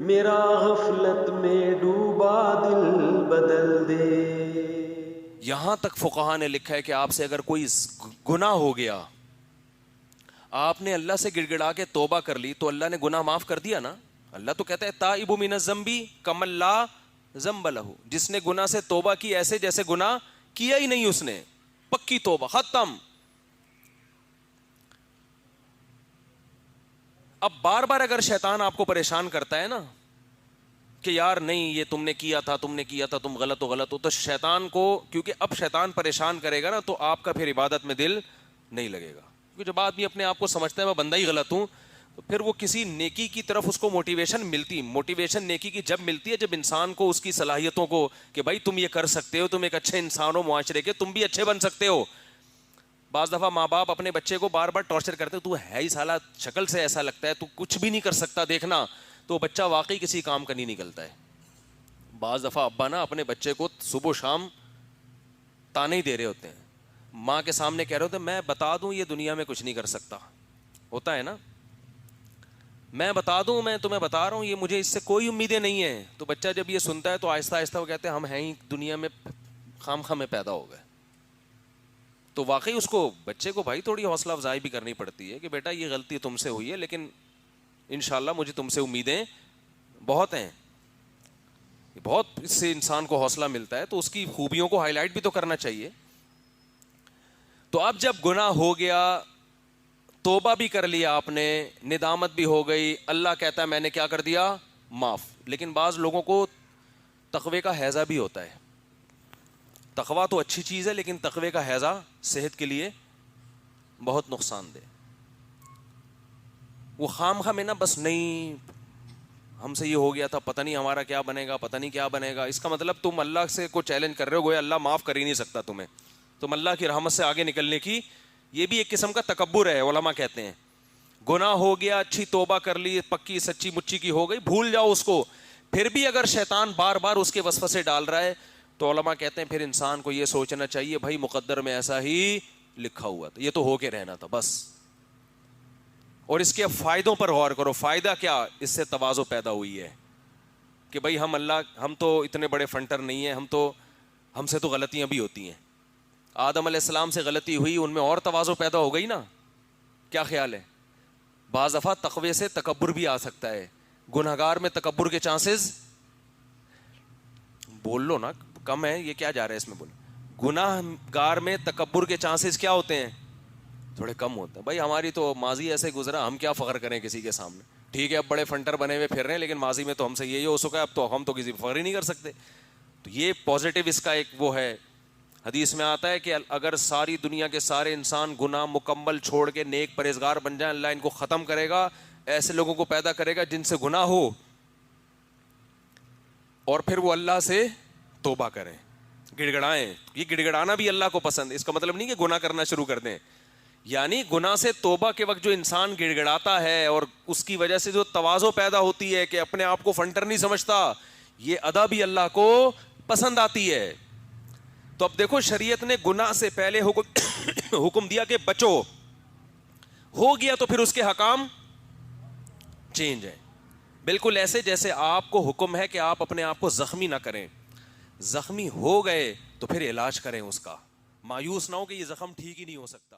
میرا غفلت میں ڈوبا دل بدل دے. یہاں تک فقہا نے لکھا ہے کہ آپ سے اگر کوئی گناہ ہو گیا, آپ نے اللہ سے گڑ گڑا کے توبہ کر لی, تو اللہ نے گناہ معاف کر دیا نا. اللہ تو کہتا ہے تائب من الذنب کمن لا ذنب لہ, جس نے گناہ سے توبہ کی ایسے جیسے گناہ کیا ہی نہیں اس نے, پکی توبہ ختم. اب بار بار اگر شیطان آپ کو پریشان کرتا ہے نا کہ یار نہیں یہ تم نے کیا تھا تم غلط ہو, تو شیطان کو, کیونکہ اب شیطان پریشان کرے گا نا تو آپ کا پھر عبادت میں دل نہیں لگے گا. کیونکہ جب آدمی اپنے آپ کو سمجھتا ہے میں بندہ ہی غلط ہوں, تو پھر وہ کسی نیکی کی طرف اس کو موٹیویشن نیکی کی جب ملتی ہے, جب انسان کو اس کی صلاحیتوں کو کہ بھائی تم یہ کر سکتے ہو, تم ایک اچھے انسان ہو معاشرے کے, تم بھی اچھے بن سکتے ہو. بعض دفعہ ماں باپ اپنے بچے کو بار بار ٹارچر کرتے, تو ہے ہی سالہ شکل سے ایسا لگتا ہے, تو کچھ بھی نہیں کر سکتا دیکھنا, تو بچہ واقعی کسی کام کا نہیں نکلتا ہے. بعض دفعہ ابا نا اپنے بچے کو صبح و شام تانے ہی دے رہے ہوتے ہیں, ماں کے سامنے کہہ رہے ہوتے ہیں میں بتا دوں یہ دنیا میں کچھ نہیں کر سکتا, ہوتا ہے نا, میں بتا دوں, میں تمہیں بتا رہا ہوں یہ مجھے اس سے کوئی امیدیں نہیں ہیں. تو بچہ جب یہ سنتا ہے تو آہستہ آہستہ وہ کہتے ہیں ہم ہیں ہی دنیا میں خام خواہ میں پیدا ہو گئے. تو واقعی اس کو بچے کو بھائی تھوڑی حوصلہ افزائی بھی کرنی پڑتی ہے کہ بیٹا یہ غلطی تم سے ہوئی ہے, لیکن انشاءاللہ مجھے تم سے امیدیں بہت ہیں. بہت اس سے انسان کو حوصلہ ملتا ہے, تو اس کی خوبیوں کو ہائی لائٹ بھی تو کرنا چاہیے. تو اب جب گناہ ہو گیا, توبہ بھی کر لیا آپ نے, ندامت بھی ہو گئی, اللہ کہتا ہے میں نے کیا کر دیا معاف. لیکن بعض لوگوں کو تقوی کا ہیضہ بھی ہوتا ہے. تقوی تو اچھی چیز ہے, لیکن تقوی کا ہیضہ صحت کے لیے بہت نقصان دہ. وہ خام خواہ میں نا بس نہیں ہم سے یہ ہو گیا تھا, پتہ نہیں ہمارا کیا بنے گا, پتہ نہیں کیا بنے گا. اس کا مطلب تم اللہ سے کو چیلنج کر رہے ہو, گویا اللہ معاف کر ہی نہیں سکتا تمہیں, تم اللہ کی رحمت سے آگے نکلنے کی, یہ بھی ایک قسم کا تکبر ہے. علماء کہتے ہیں گناہ ہو گیا, اچھی توبہ کر لی, پکی سچی مچی کی ہو گئی, بھول جاؤ اس کو. پھر بھی اگر شیطان بار بار اس کے وسوسے ڈال رہا ہے, تو علماء کہتے ہیں پھر انسان کو یہ سوچنا چاہیے بھائی مقدر میں ایسا ہی لکھا ہوا تھا, یہ تو ہو کے رہنا تھا بس. اور اس کے فائدوں پر غور کرو. فائدہ کیا, اس سے تواضع پیدا ہوئی ہے کہ بھائی ہم تو اتنے بڑے فنٹر نہیں ہیں, ہم سے تو غلطیاں بھی ہوتی ہیں. آدم علیہ السلام سے غلطی ہوئی, ان میں اور تواضع پیدا ہو گئی نا. کیا خیال ہے؟ بعض دفعہ تقوی سے تکبر بھی آ سکتا ہے. گنہگار میں تکبر کے چانسز, بول لو نا کم ہے, یہ کیا جا رہا ہے اس میں, بول. گناہ گار میں تکبر کے چانسز کیا ہوتے ہیں, تھوڑے کم ہوتے ہیں. بھائی ہماری تو ماضی ایسے گزرا, ہم کیا فخر کریں کسی کے سامنے. ٹھیک ہے اب بڑے فنٹر بنے ہوئے پھر رہے ہیں, لیکن ماضی میں تو ہم سے یہی ہو سکا ہے, اب تو ہم تو کسی فخر ہی نہیں کر سکتے. تو یہ پازیٹیو اس کا ایک وہ ہے. حدیث میں آتا ہے کہ اگر ساری دنیا کے سارے انسان گناہ مکمل چھوڑ کے نیک پرہیزگار بن جائیں, اللہ ان کو ختم کرے گا, ایسے لوگوں کو پیدا کرے گا جن سے گناہ ہو, اور پھر وہ اللہ سے توبہ کریں, گڑ گڑائیں. یہ گڑ گڑانا بھی اللہ کو پسند ہے. اس کا مطلب نہیں کہ گناہ کرنا شروع کر دیں, یعنی گناہ سے توبہ کے وقت جو انسان گڑ گڑاتا ہے اور اس کی وجہ سے جو تواضع پیدا ہوتی ہے کہ اپنے آپ کو فنٹر نہیں سمجھتا, یہ ادا بھی اللہ کو پسند آتی ہے. تو اب دیکھو شریعت نے گناہ سے پہلے حکم دیا کہ بچو, ہو گیا تو پھر اس کے حکام چینج ہے. بالکل ایسے جیسے آپ کو حکم ہے کہ آپ اپنے آپ کو زخمی نہ کریں, زخمی ہو گئے تو پھر علاج کریں اس کا, مایوس نہ ہو کہ یہ زخم ٹھیک ہی نہیں ہو سکتا.